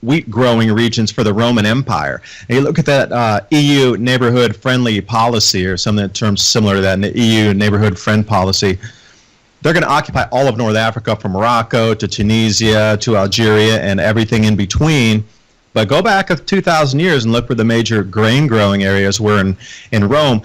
wheat growing regions for the Roman Empire. And you look at that EU neighborhood friendly policy, or some terms similar to that, an EU neighborhood friend policy. They're going to occupy all of North Africa, from Morocco to Tunisia to Algeria and everything in between. But go back 2,000 years and look where the major grain growing areas were in Rome,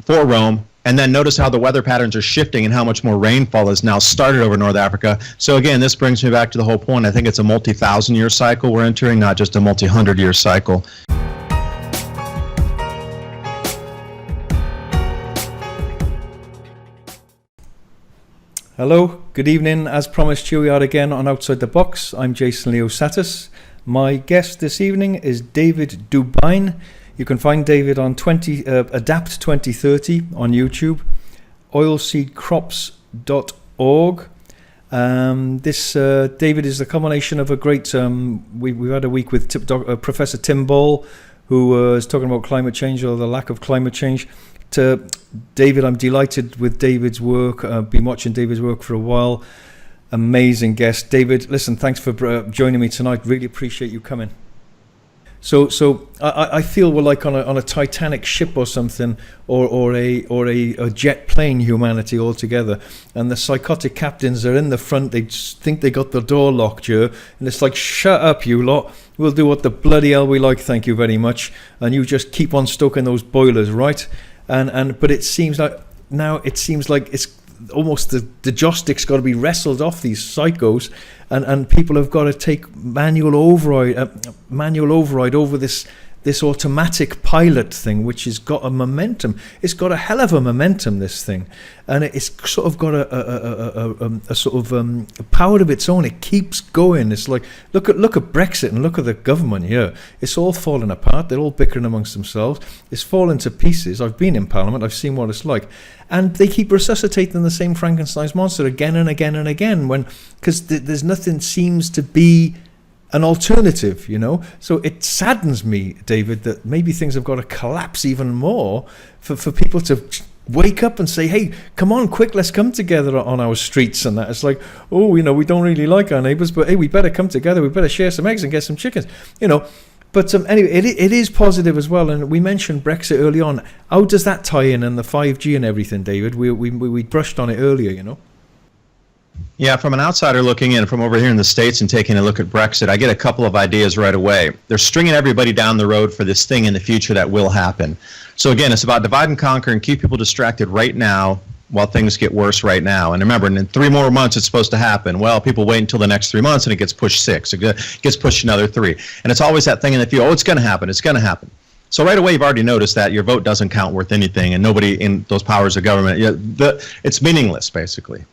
for Rome, and then notice how the weather patterns are shifting and how much more rainfall has now started over North Africa. So again, this brings me back to the whole point. I think it's a multi-thousand-year cycle we're entering, not just a multi-hundred-year cycle. Hello, good evening. As promised, here we are again on Outside the Box. I'm Jason Liosatos. My guest this evening is David DuByne. You can find David on ADAPT 2030 on YouTube, oilseedcrops.org. David is the culmination of a great, we've had a week with Professor Tim Ball, who is talking about climate change, or the lack of climate change. To David, I'm delighted with David's work. I've been watching David's work for a while. Amazing guest. David, listen, thanks for joining me tonight. Really appreciate you coming. So I feel we're like on a Titanic ship or something, or a jet plane, humanity altogether. And the psychotic captains are in the front. They just think they got the door locked here, and it's like, shut up, you lot. We'll do what the bloody hell we like. Thank you very much. And you just keep on stoking those boilers, right? But it seems like now it's almost the joystick's got to be wrestled off these psychos, and people have got to take manual override over this automatic pilot thing, which has got a momentum. It's got a hell of a momentum, this thing, and it's sort of got a sort of power of its own. It keeps going. It's like look at Brexit and look at the government here. It's all falling apart. They're all bickering amongst themselves. It's falling to pieces. I've been in Parliament. I've seen what it's like, and they keep resuscitating the same Frankenstein's monster again and again and again, because there's nothing seems to be an alternative, you know. So it saddens me, David, that maybe things have got to collapse even more for people to wake up and say, hey, come on, quick, let's come together on our streets and that. It's like, oh, you know, we don't really like our neighbours, but hey, we better come together, we better share some eggs and get some chickens, you know. But anyway, it is positive as well. And we mentioned Brexit early on. How does that tie in, and the 5G and everything, David? We brushed on it earlier, you know. Yeah, from an outsider looking in, from over here in the States and taking a look at Brexit, I get a couple of ideas right away. They're stringing everybody down the road for this thing in the future that will happen. So again, it's about divide and conquer and keep people distracted right now while things get worse right now. And remember, in 3 more months it's supposed to happen. Well, people wait until the next 3 months and it gets pushed 6. It gets pushed another 3. And it's always that thing in the future, oh, it's going to happen, it's going to happen. So right away, you've already noticed that your vote doesn't count worth anything, and nobody in those powers of government, it's meaningless, basically.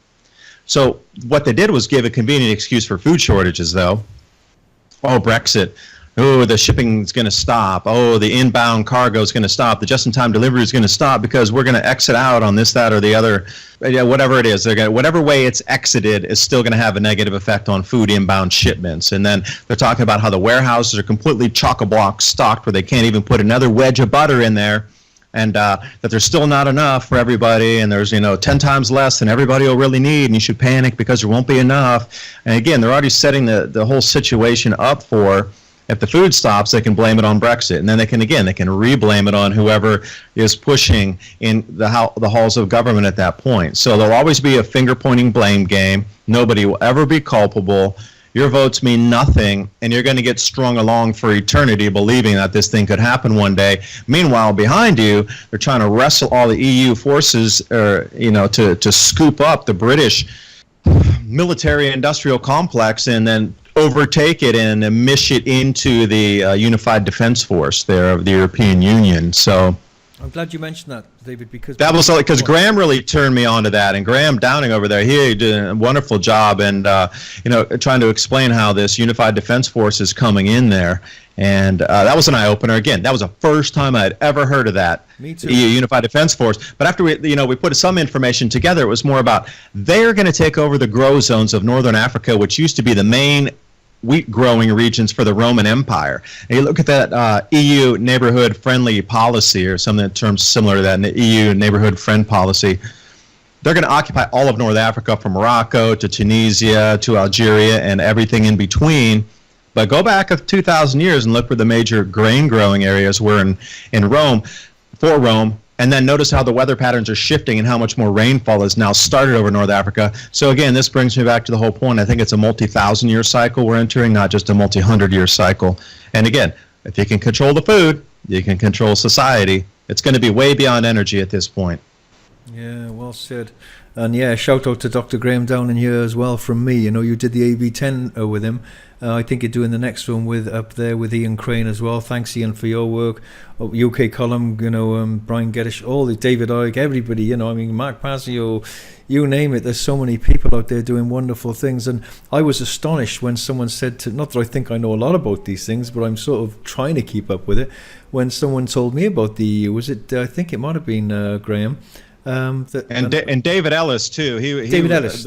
So what they did was give a convenient excuse for food shortages, though. Oh, Brexit. Oh, the shipping's going to stop. Oh, the inbound cargo is going to stop. The just-in-time delivery is going to stop because we're going to exit out on this, that, or the other. Yeah, whatever it is, whatever way it's exited is still going to have a negative effect on food inbound shipments. And then they're talking about how the warehouses are completely chock-a-block stocked, where they can't even put another wedge of butter in there. And that there's still not enough for everybody, and there's 10 times less than everybody will really need, and you should panic because there won't be enough. And again, they're already setting the whole situation up for, if the food stops, they can blame it on Brexit, and then they can re-blame it on whoever is pushing in the halls of government at that point. So there'll always be a finger-pointing blame game. Nobody will ever be culpable. Your votes mean nothing, and you're going to get strung along for eternity believing that this thing could happen one day. Meanwhile, behind you, they're trying to wrestle all the EU forces to scoop up the British military-industrial complex and then overtake it and mish it into the Unified Defense Force there of the European Union. So I'm glad you mentioned that, David, because that was because Graham really turned me on to that, and Graham Downing over there, he did a wonderful job, and trying to explain how this Unified Defense Force is coming in there, and that was an eye opener. Again, that was the first time I'd ever heard of that. Me too. Unified Defense Force. But after we put some information together, it was more about they're going to take over the grow zones of northern Africa, which used to be the main wheat growing regions for the Roman Empire. And you look at that EU neighborhood friendly policy, or some terms similar to that, an EU neighborhood friend policy. They're going to occupy all of North Africa, from Morocco to Tunisia to Algeria and everything in between. But go back 2,000 years and look where the major grain growing areas were in Rome, for Rome, and then notice how the weather patterns are shifting and how much more rainfall has now started over North Africa. So again, this brings me back to the whole point. I think it's a multi-thousand-year cycle we're entering, not just a multi-hundred-year cycle. And again, if you can control the food, you can control society. It's going to be way beyond energy at this point. Yeah, well said. And yeah, shout out to Dr. Graham down in here as well from me. You know, you did the AB10 with him. I think you're doing the next one with up there with Ian Crane as well. Thanks, Ian, for your work. UK column, you know, Brian Geddes, all the David Icke, everybody, you know, I mean, Mark Pasio, you name it. There's so many people out there doing wonderful things. And I was astonished when someone said to, not that I think I know a lot about these things, but I'm sort of trying to keep up with it. When someone told me about the EU, was it, I think it might have been Graham. And David Ellis too. David Ellis.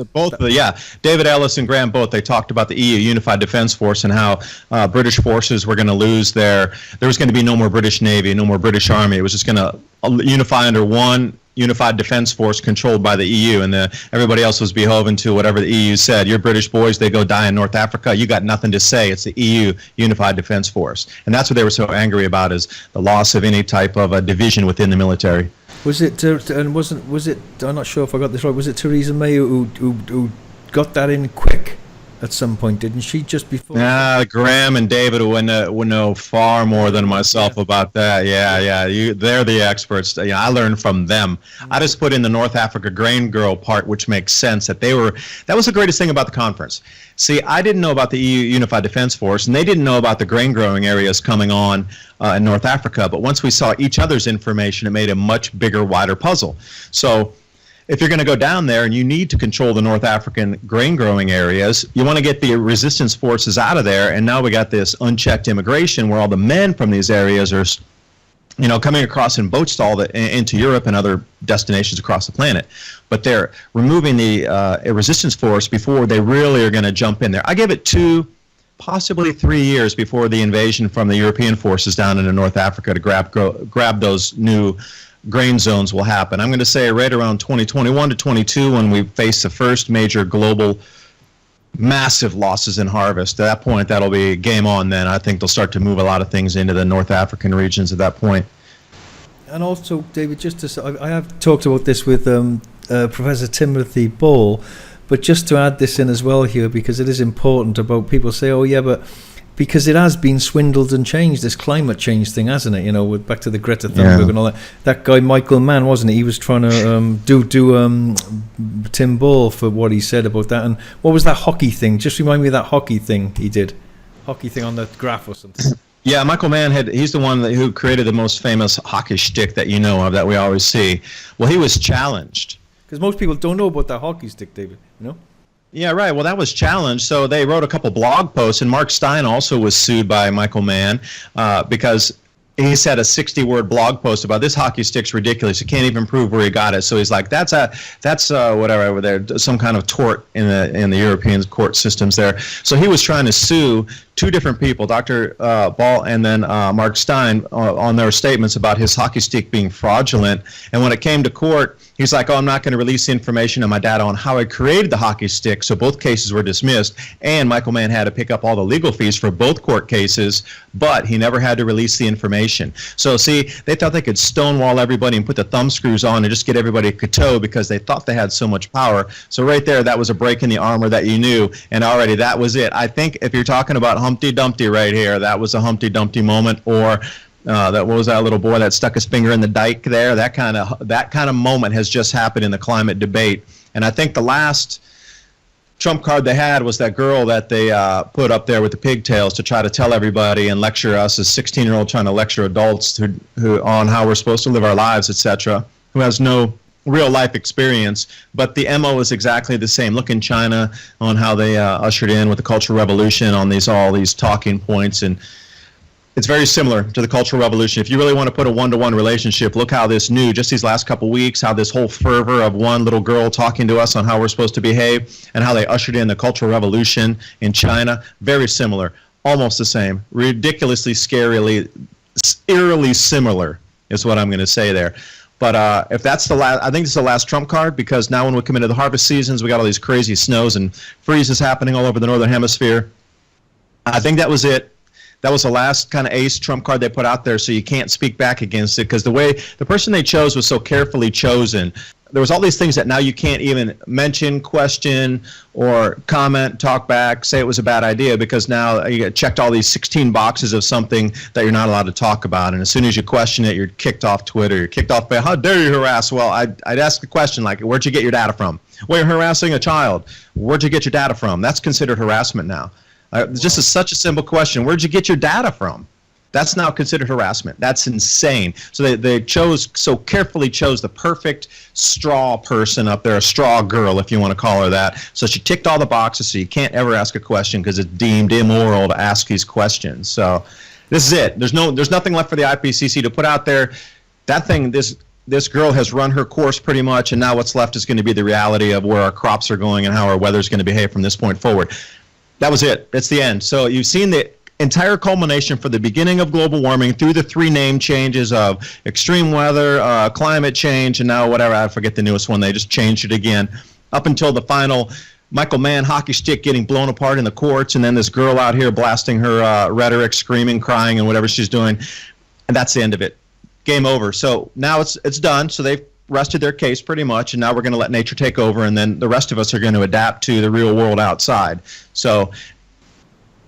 David Ellis and Graham both. They talked about the EU Unified Defence Force and how British forces were going to lose there was going to be no more British Navy, no more British Army. It was just going to unify under one Unified Defence Force controlled by the EU, and everybody else was beholden to whatever the EU said. Your British boys, they go die in North Africa. You got nothing to say. It's the EU Unified Defence Force, and that's what they were so angry about, is the loss of any type of a division within the military. Was it, and was it, I'm not sure if I got this right, was it Theresa May who got that in quick at some point, didn't she, just before? Graham and David would know far more than myself about that. They're the experts. I learned from them. I just put in the North Africa grain girl part, which makes sense, that was the greatest thing about the conference. See, I didn't know about the EU Unified Defence Force, and they didn't know about the grain growing areas coming on in North Africa. But once we saw each other's information, it made a much bigger, wider puzzle. So if you're going to go down there and you need to control the North African grain growing areas, you want to get the resistance forces out of there. And now we got this unchecked immigration where all the men from these areas are, coming across in boats into Europe and other destinations across the planet. But they're removing the resistance force before they really are going to jump in there. I give it 2, possibly 3 years before the invasion from the European forces down into North Africa to grab those new grain zones will happen. I'm going to say right around 2021 to 22 when we face the first major global massive losses in harvest. At that point, that'll be game on then. I think they'll start to move a lot of things into the North African regions at that point. And also, David, just to say, I have talked about this with Professor Timothy Ball, but just to add this in as well here, because it is important about people say, oh yeah, but because it has been swindled and changed, this climate change thing, hasn't it? With back to the Greta Thunberg and all that. That guy Michael Mann, wasn't he? He was trying to do Tim Ball for what he said about that. And what was that hockey thing? Just remind me of that hockey thing he did. Hockey thing on the graph or something. Yeah, Michael Mann he's the one who created the most famous hockey stick that you know of that we always see. Well, he was challenged. Because most people don't know about that hockey stick, David, Yeah, right. Well, that was challenged. So they wrote a couple blog posts, and Mark Stein also was sued by Michael Mann because he said a 60-word blog post about this hockey stick's ridiculous. You can't even prove where he got it. So he's like, that's whatever over there, some kind of tort in the European court systems there. So he was trying to sue 2 different people, Dr. Ball and then Mark Stein, on their statements about his hockey stick being fraudulent. And when it came to court, he's like, I'm not going to release the information on my data on how I created the hockey stick. So both cases were dismissed, and Michael Mann had to pick up all the legal fees for both court cases, but he never had to release the information. So see, they thought they could stonewall everybody and put the thumb screws on and just get everybody cateau because they thought they had so much power. So right there, that was a break in the armor that you knew, and already that was it. I think if you're talking about Humpty Dumpty right here, that was a Humpty Dumpty moment, or what was that little boy that stuck his finger in the dike there? That kind of moment has just happened in the climate debate. And I think the last trump card they had was that girl that they put up there with the pigtails to try to tell everybody and lecture us as 16-year-old trying to lecture adults who on how we're supposed to live our lives, etc., who has no real life experience. But the MO is exactly the same. Look in China on how they ushered in with the Cultural Revolution on all these talking points, and it's very similar to the Cultural Revolution. If you really want to put a one-to-one relationship, look how this just these last couple weeks, how this whole fervor of one little girl talking to us on how we're supposed to behave and how they ushered in the Cultural Revolution in China, very similar, almost the same, ridiculously, scarily, eerily similar is what I'm going to say there. But if that's the last, I think this is the last trump card, because now when we come into the harvest seasons, we got all these crazy snows and freezes happening all over the northern hemisphere. I think that was it. That was the last kind of ace trump card they put out there, so you can't speak back against it, because the person they chose was so carefully chosen. There was all these things that now you can't even mention, question, or comment, talk back, say it was a bad idea, because now you get checked all these 16 boxes of something that you're not allowed to talk about. And as soon as you question it, you're kicked off Twitter. You're kicked off, how dare you harass? Well, I'd ask the question like, where'd you get your data from? Well, you're harassing a child. Where'd you get your data from? That's considered harassment now. Just such a simple question. Where'd you get your data from? That's now considered harassment. That's insane. So they so carefully chose the perfect straw person up there, a straw girl, if you want to call her that. So she ticked all the boxes, so you can't ever ask a question because it's deemed immoral to ask these questions. So this is it. There's nothing left for the IPCC to put out there. That thing, this girl has run her course pretty much, and now what's left is going to be the reality of where our crops are going and how our weather's going to behave from this point forward. That was it. That's the end. So you've seen the entire culmination for the beginning of global warming through the three name changes of extreme weather, climate change, and now whatever, I forget the newest one, they just changed it again, up until the final Michael Mann hockey stick getting blown apart in the courts, and then this girl out here blasting her rhetoric, screaming, crying, and whatever she's doing, and that's the end of it. Game over. So now it's done. So they've rested their case pretty much, and now we're going to let nature take over, and then the rest of us are going to adapt to the real world outside. So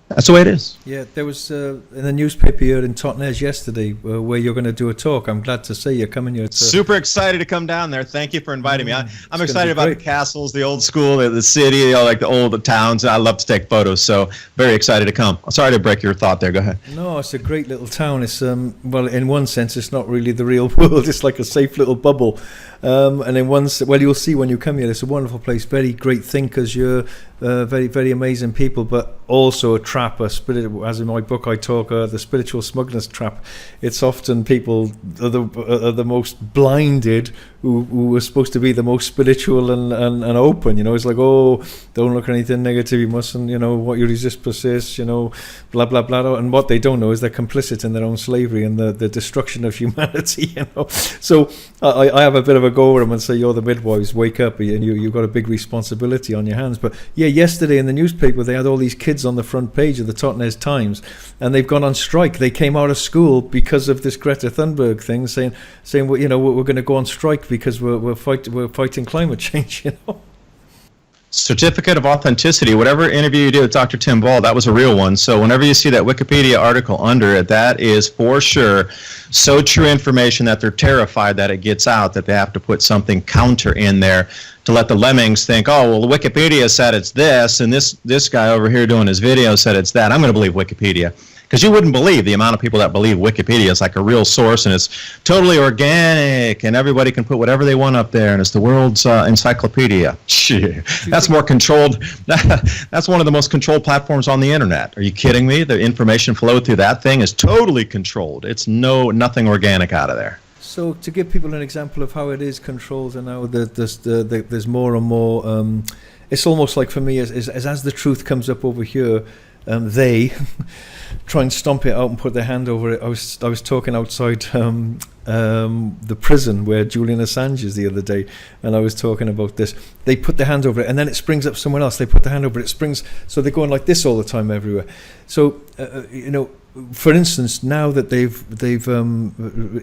that's the way it is. Yeah, there was in the newspaper here in Totnes yesterday where you're going to do a talk. I'm glad to say you're coming here. Super excited to come down there. Thank you for inviting me. I'm excited about great. the castles, the old school, the city, like the old towns. I love to take photos, so very excited to come. Sorry to break your thought there. Go ahead. No, it's a great little town. It's well, in one sense, it's not really the real world. It's like a safe little bubble. And in one, well, you'll see when you come here. It's a wonderful place. Very great thinkers. You're very, very amazing people, but also a trap, a spirit. As in my book, I talk the spiritual smugness trap. It's often people are the most blinded who are supposed to be the most spiritual and open. You know, it's like, oh, don't look at anything negative. You mustn't. You know, what you resist persists. You know, blah blah blah. And what they don't know is they're complicit in their own slavery and the destruction of humanity. You know, so I have a bit of a go at them and say, you're the midwives, wake up, and you've got a big responsibility on your hands. But yeah, yesterday in the newspaper they had all these kids on the front page of the Totnes Times, and they've gone on strike. They came out of school because of this Greta Thunberg thing, saying well, you know, we're going to go on strike because we're fighting climate change. You know. Certificate of authenticity. Whatever interview you did with Dr. Tim Ball, that was a real one. So whenever you see that Wikipedia article under it, that is for sure so true information that they're terrified that it gets out, that they have to put something counter in there to let the lemmings think, oh, well, Wikipedia said it's this, and this guy over here doing his video said it's that. I'm going to believe Wikipedia. Because you wouldn't believe the amount of people that believe Wikipedia is like a real source, and it's totally organic, and everybody can put whatever they want up there, and it's the world's encyclopedia. That's more controlled. That's one of the most controlled platforms on the internet. Are you kidding me? The information flow through that thing is totally controlled. It's nothing organic out of there. So to give people an example of how it is controlled, and now there's more and more. It's almost like for me, as the truth comes up over here, they try and stomp it out and put their hand over it. I was talking outside the prison where Julian Assange is the other day, and I was talking about this. They put their hand over it, and then it springs up somewhere else. They put their hand over it, it springs. So they're going like this all the time everywhere. So you know, for instance, now that they've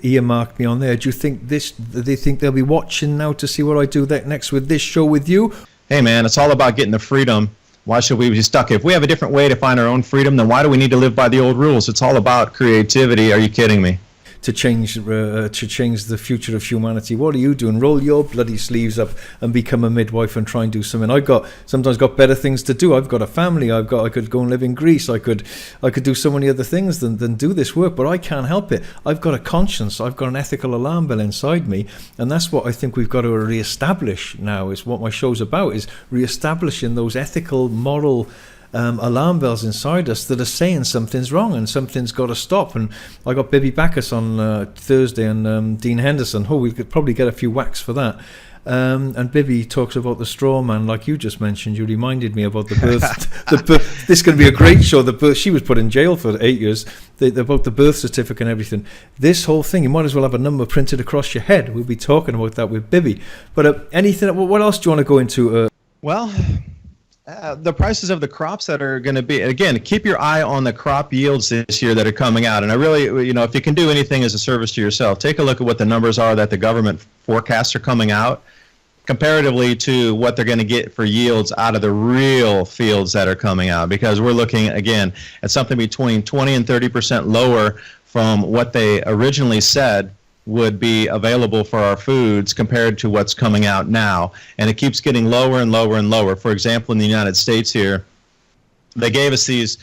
earmarked me on there, do you think they think they'll be watching now to see what I do next with this show with you? Hey man, it's all about getting the freedom. Why should we be stuck? If we have a different way to find our own freedom, then why do we need to live by the old rules? It's all about creativity. Are you kidding me? To change the future of humanity. What are you doing? Roll your bloody sleeves up and become a midwife and try and do something. I've sometimes got better things to do. I've got a family. I could go and live in Greece. I could do so many other things than do this work, but I can't help it. I've got a conscience. I've got an ethical alarm bell inside me, and that's what I think we've got to reestablish now. Is what my show's about, is reestablishing those ethical, moral alarm bells inside us that are saying something's wrong and something's got to stop. And I got Bibi Bacchus on Thursday, and Dean Henderson. Oh, we could probably get a few whacks for that. And Bibi talks about the straw man, like you just mentioned. You reminded me about the birth. This is going to be a great show. The birth. She was put in jail for 8 years. About the birth certificate and everything. This whole thing, you might as well have a number printed across your head. We'll be talking about that with Bibi. But anything. What else do you want to go into? Well, The prices of the crops that are going to be, again, keep your eye on the crop yields this year that are coming out. And I really, if you can do anything as a service to yourself, take a look at what the numbers are that the government forecasts are coming out comparatively to what they're going to get for yields out of the real fields that are coming out, because we're looking, again, at something between 20 and 30% lower from what they originally said would be available for our foods compared to what's coming out now. And it keeps getting lower and lower and lower. For example, in the United States here, they gave us these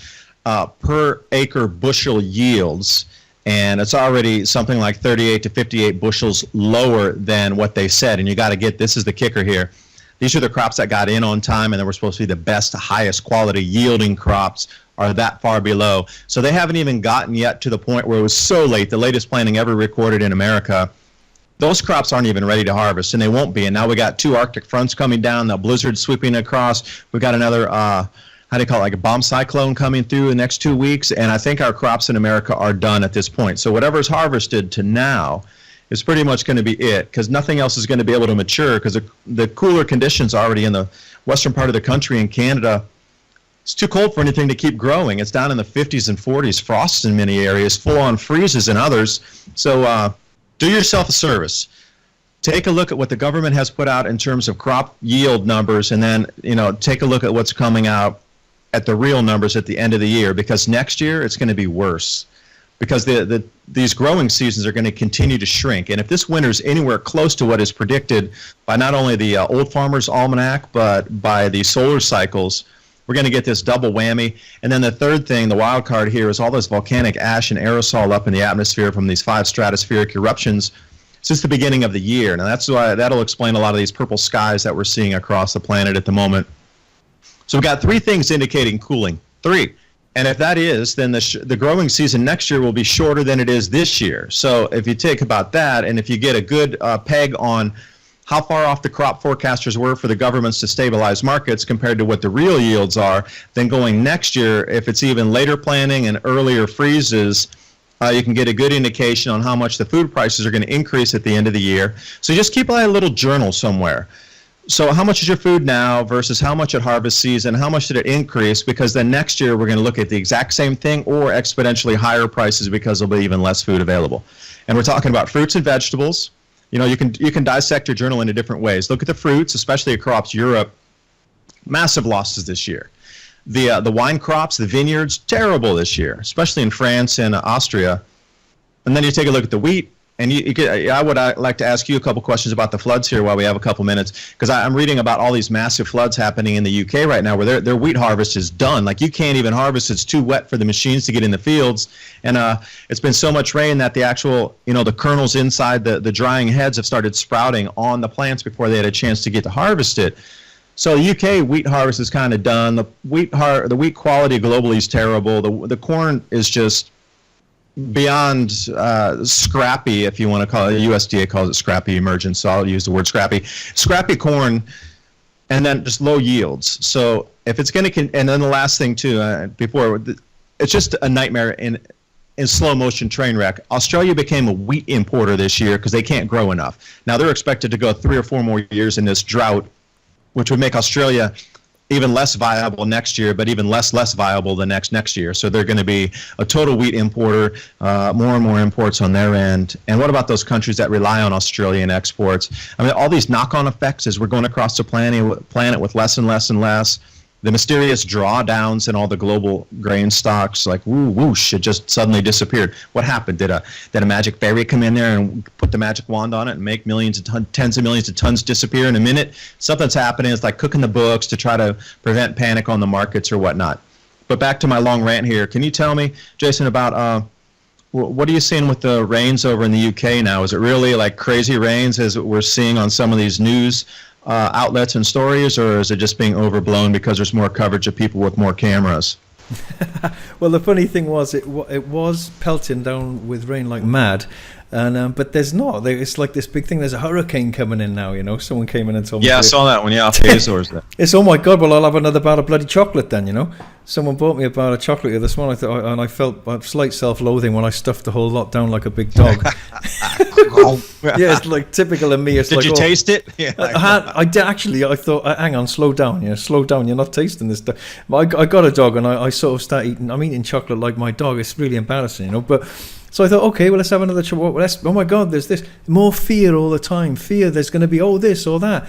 per acre bushel yields, and it's already something like 38 to 58 bushels lower than what they said. And you got to get, this is the kicker here. These are the crops that got in on time, and they were supposed to be the best, highest quality yielding crops are that far below. So they haven't even gotten yet to the point where it was so late, the latest planting ever recorded in America. Those crops aren't even ready to harvest, and they won't be. And now we got 2 Arctic fronts coming down, the blizzard sweeping across. We got another, how do you call it, like a bomb cyclone coming through the next 2 weeks. And I think our crops in America are done at this point. So whatever's harvested to now is pretty much going to be it, because nothing else is going to be able to mature, because the cooler conditions already in the western part of the country in Canada. It's too cold for anything to keep growing. It's down in the 50s and 40s, frosts in many areas, full-on freezes in others. So do yourself a service. Take a look at what the government has put out in terms of crop yield numbers, and then take a look at what's coming out at the real numbers at the end of the year, because next year it's going to be worse, because these growing seasons are going to continue to shrink. And if this winter is anywhere close to what is predicted by not only the Old Farmer's Almanac, but by the solar cycles, we're going to get this double whammy. And then the third thing, the wild card here, is all this volcanic ash and aerosol up in the atmosphere from these 5 stratospheric eruptions since the beginning of the year. Now that's why that'll explain a lot of these purple skies that we're seeing across the planet at the moment. So we've got 3 things indicating cooling. 3. And if that is, then the growing season next year will be shorter than it is this year. So if you take about that, and if you get a good peg on how far off the crop forecasters were for the governments to stabilize markets compared to what the real yields are, then going next year, if it's even later planting and earlier freezes, you can get a good indication on how much the food prices are going to increase at the end of the year. So just keep a little journal somewhere. So how much is your food now versus how much at harvest season? How much did it increase? Because then next year we're going to look at the exact same thing or exponentially higher prices, because there'll be even less food available. And we're talking about fruits and vegetables. You can dissect your journal into different ways. Look at the fruits, especially across Europe. Massive losses this year. The wine crops, the vineyards, terrible this year, especially in France and Austria. And then you take a look at the wheat. And I would like to ask you a couple questions about the floods here while we have a couple minutes, because I'm reading about all these massive floods happening in the UK right now where their wheat harvest is done. Like, you can't even harvest. It's too wet for the machines to get in the fields. And it's been so much rain that the actual, the kernels inside the drying heads have started sprouting on the plants before they had a chance to get to harvest it. So the UK wheat harvest is kind of done. The wheat quality globally is terrible. The corn is just beyond scrappy, if you want to call it. USDA calls it scrappy emergence, so I'll use the word scrappy corn, and then just low yields. So if it's going to, and then the last thing too, it's just a nightmare in slow motion train wreck. Australia became a wheat importer this year because they can't grow enough. Now they're expected to go 3 or 4 more years in this drought, which would make Australia even less viable next year, but even less viable the next year. So they're going to be a total wheat importer, more and more imports on their end. And what about those countries that rely on Australian exports? I mean, all these knock-on effects as we're going across the planet with less and less and less. The mysterious drawdowns in all the global grain stocks, like whoosh, it just suddenly disappeared. What happened? Did a magic fairy come in there and put the magic wand on it and make tens of millions of tons disappear in a minute? Something's happening. It's like cooking the books to try to prevent panic on the markets or whatnot. But back to my long rant here. Can you tell me, Jason, about what are you seeing with the rains over in the UK now? Is it really like crazy rains as we're seeing on some of these news outlets and stories, or is it just being overblown because there's more coverage of people with more cameras? Well, the funny thing was, it was pelting down with rain like mad, And but there's not. It's like this big thing. There's a hurricane coming in now. You know, someone came in and told me. Yeah, I saw that one. Yeah, off the Azores. It's, oh my God, well, I'll have another bar of bloody chocolate then, you know. Someone bought me a bar of chocolate here this morning, and I felt a slight self-loathing when I stuffed the whole lot down like a big dog. Yeah, it's like typical of me. It's Did like, you taste it? Yeah, I did actually. I thought, hang on, slow down. Yeah, slow down. You're not tasting this stuff. But I got a dog, and I sort of start eating. I'm eating chocolate like my dog. It's really embarrassing, you know. But so I thought, okay, well, let's have another chocolate. Oh my God, there's this more fear all the time. Fear. There's going to be this or that.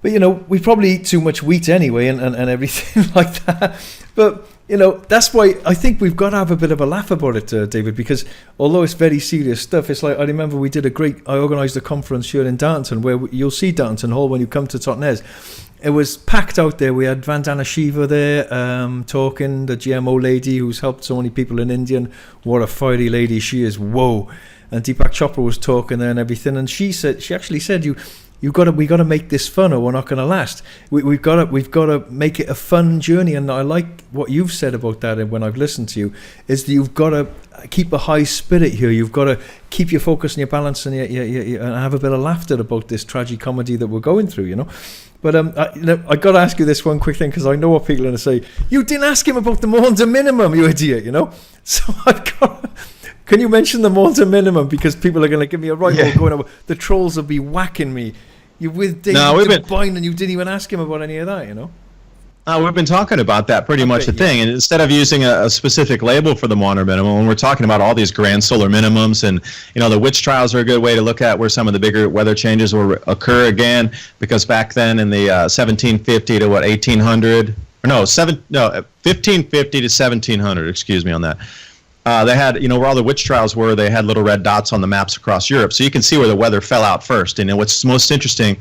But, you know, we probably eat too much wheat anyway and everything like that. But, you know, that's why I think we've got to have a bit of a laugh about it, David, because although it's very serious stuff, it's like, I remember I organised a conference here in Dartington where you'll see Dartington Hall when you come to Totnes. It was packed out there. We had Vandana Shiva there talking, the GMO lady who's helped so many people in India. What a fiery lady she is. Whoa. And Deepak Chopra was talking there and everything. And she actually said, we got to make this fun, or we're not going to last. We've got to make it a fun journey. And I like what you've said about that. And when I've listened to you, is that you've got to keep a high spirit here. You've got to keep your focus and your balance, and and have a bit of laughter about this tragicomedy that we're going through. You know. But I got to ask you this one quick thing, because I know what people are going to say. You didn't ask him about the Maunder minimum, you idiot. You know. So I've got. Can you mention the Maunder minimum, because people are going to give me a right wall going over. The trolls will be whacking me. You're with David DuByne, and you didn't even ask him about any of that, you know? We've been talking about that pretty much the thing. And instead of using a specific label for the Maunder minimum, when we're talking about all these grand solar minimums, and, you know, the witch trials are a good way to look at where some of the bigger weather changes will occur again, because back then in the 1750 to 1800, 1550 to 1700, excuse me on that. They had, you know, where all the witch trials were, they had little red dots on the maps across Europe. So you can see where the weather fell out first. And what's most interesting,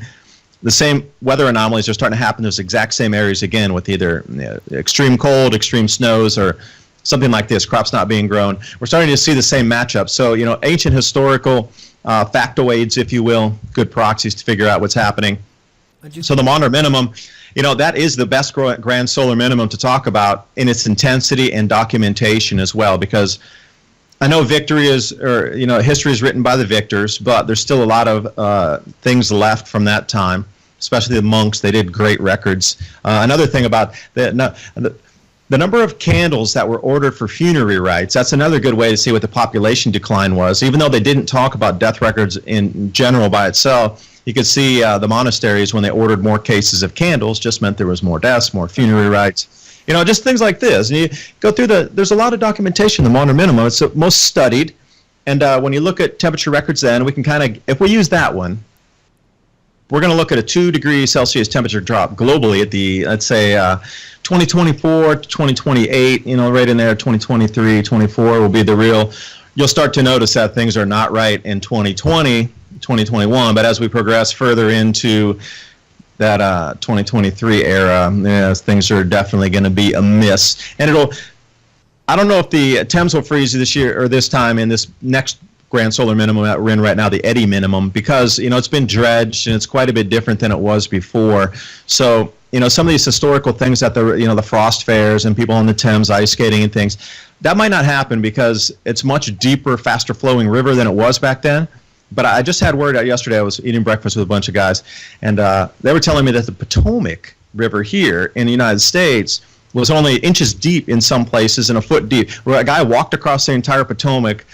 the same weather anomalies are starting to happen in those exact same areas again, with either extreme cold, extreme snows, or something like this, crops not being grown. We're starting to see the same matchup. So, you know, ancient historical factoids, if you will, good proxies to figure out what's happening. So the Maunder minimum, you know, that is the best grand solar minimum to talk about in its intensity and documentation as well, because I know history is written by the victors, but there's still a lot of things left from that time, especially the monks. They did great records. Another thing about the number of candles that were ordered for funerary rites, that's another good way to see what the population decline was. Even though they didn't talk about death records in general by itself, you could see the monasteries, when they ordered more cases of candles, just meant there was more deaths, more funerary rites. You know, just things like this. And you go through there's a lot of documentation in the Maunder minimum. It's the most studied. And when you look at temperature records then, we can kind of, if we use that one, we're going to look at a 2 degrees Celsius temperature drop globally at the, let's say, 2024 to 2028, you know, right in there, 2023, 24 will be the real. You'll start to notice that things are not right in 2020, 2021, but as we progress further into that 2023 era, things are definitely going to be amiss. And I don't know if the Thames will freeze this year or this time in this next grand solar minimum that we're in right now, the Eddy minimum, because, you know, it's been dredged and it's quite a bit different than it was before. So, you know, some of these historical things that the frost fairs and people on the Thames ice skating and things, that might not happen because it's much deeper, faster flowing river than it was back then. But I just had word out yesterday. I was eating breakfast with a bunch of guys, and they were telling me that the Potomac River here in the United States was only inches deep in some places and a foot deep, where a guy walked across the entire Potomac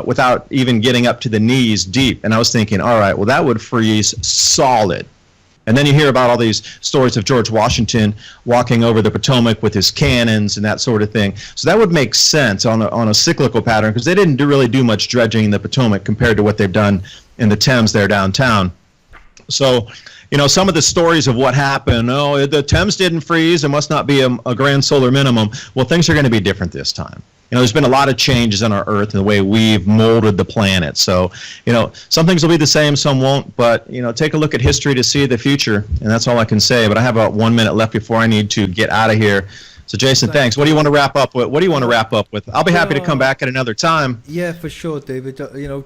without even getting up to the knees deep. And I was thinking, all right, well, that would freeze solid. And then you hear about all these stories of George Washington walking over the Potomac with his cannons and that sort of thing. So that would make sense on a cyclical pattern, because they didn't really do much dredging in the Potomac compared to what they've done in the Thames there downtown. So, you know, some of the stories of what happened, the Thames didn't freeze, it must not be a grand solar minimum. Well, things are going to be different this time. You know, there's been a lot of changes on our Earth and the way we've molded the planet. So, you know, some things will be the same, some won't. But, you know, take a look at history to see the future. And that's all I can say. But I have about 1 minute left before I need to get out of here. So Jason, thanks. What do you want to wrap up with? I'll be happy to come back at another time. Yeah, for sure, David.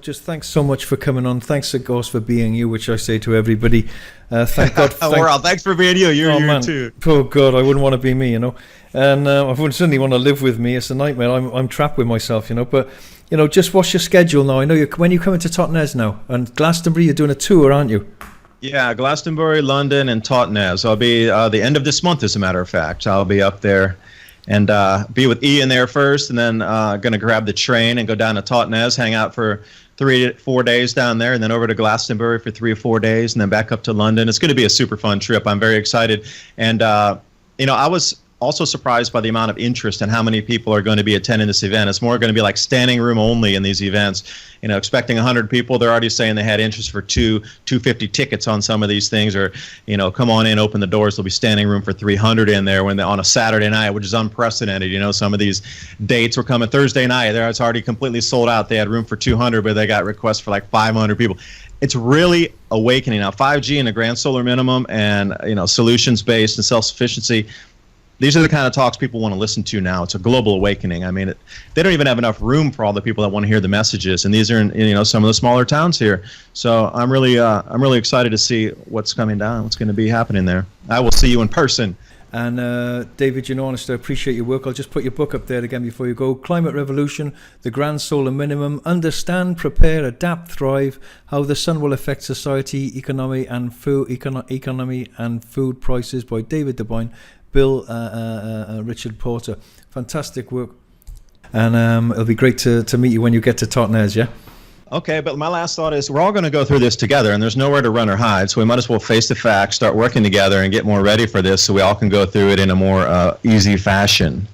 Just thanks so much for coming on. Thanks, of course, for being you, which I say to everybody. Thank God. Thanks for being you. You're you too. Oh God, I wouldn't want to be me, And I wouldn't certainly want to live with me. It's a nightmare. I'm trapped with myself, But just what's your schedule now? I know when you're coming to Totnes now, and Glastonbury, you're doing a tour, aren't you? Yeah, Glastonbury, London, and Totnes. I'll be the end of this month, as a matter of fact. I'll be up there and be with Ian there first, and then going to grab the train and go down to Totnes, hang out for 3 to 4 days down there, and then over to Glastonbury for 3 or 4 days, and then back up to London. It's going to be a super fun trip. I'm very excited. And, I was also surprised by the amount of interest and how many people are going to be attending this event. It's more going to be like standing room only in these events. Expecting 100 people, they're already saying they had interest for 250 tickets on some of these things, or come on in, open the doors. There'll be standing room for 300 in there on a Saturday night, which is unprecedented. Some of these dates were coming Thursday night. It's already completely sold out. They had room for 200, but they got requests for like 500 people. It's really awakening now. 5G and the Grand Solar Minimum, and solutions-based and self-sufficiency. These are the kind of talks people want to listen to now. It's a global awakening. I mean, they don't even have enough room for all the people that want to hear the messages, and these are in some of the smaller towns here. So I'm really excited to see what's coming down, what's going to be happening there. I will see you in person. And David, honestly, I appreciate your work. I'll just put your book up there again before you go. Climate Revolution, The Grand Solar Minimum, Understand, Prepare, Adapt, Thrive, How the Sun Will Affect Society, Economy and Food Prices by David DuByne, Bill Richard Porter. Fantastic work. And it'll be great to meet you when you get to Totnes, yeah? Okay, but my last thought is we're all going to go through this together, and there's nowhere to run or hide, so we might as well face the facts, start working together, and get more ready for this so we all can go through it in a more easy fashion.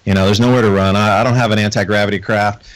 There's nowhere to run. I don't have an anti-gravity craft.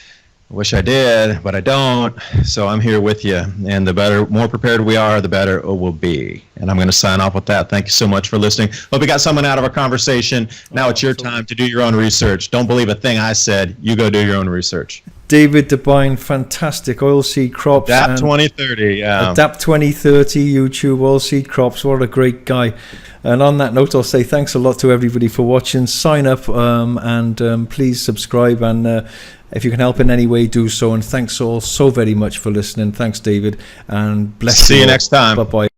I wish I did, but I don't, so I'm here with you, and the more prepared we are, the better it will be. And I'm going to sign off with that. Thank you so much for listening. Hope you got someone out of our conversation. Now it's your time to do your own research. Don't believe a thing I said. You go do your own research. David DuByne, fantastic. Oilseed crops. ADAPT 2030, yeah. ADAPT 2030, YouTube, oilseed crops. What a great guy. And on that note, I'll say thanks a lot to everybody for watching. Sign up and please subscribe. And if you can help in any way, do so. And thanks all so very much for listening. Thanks, David. And bless you. See you next time. Bye-bye.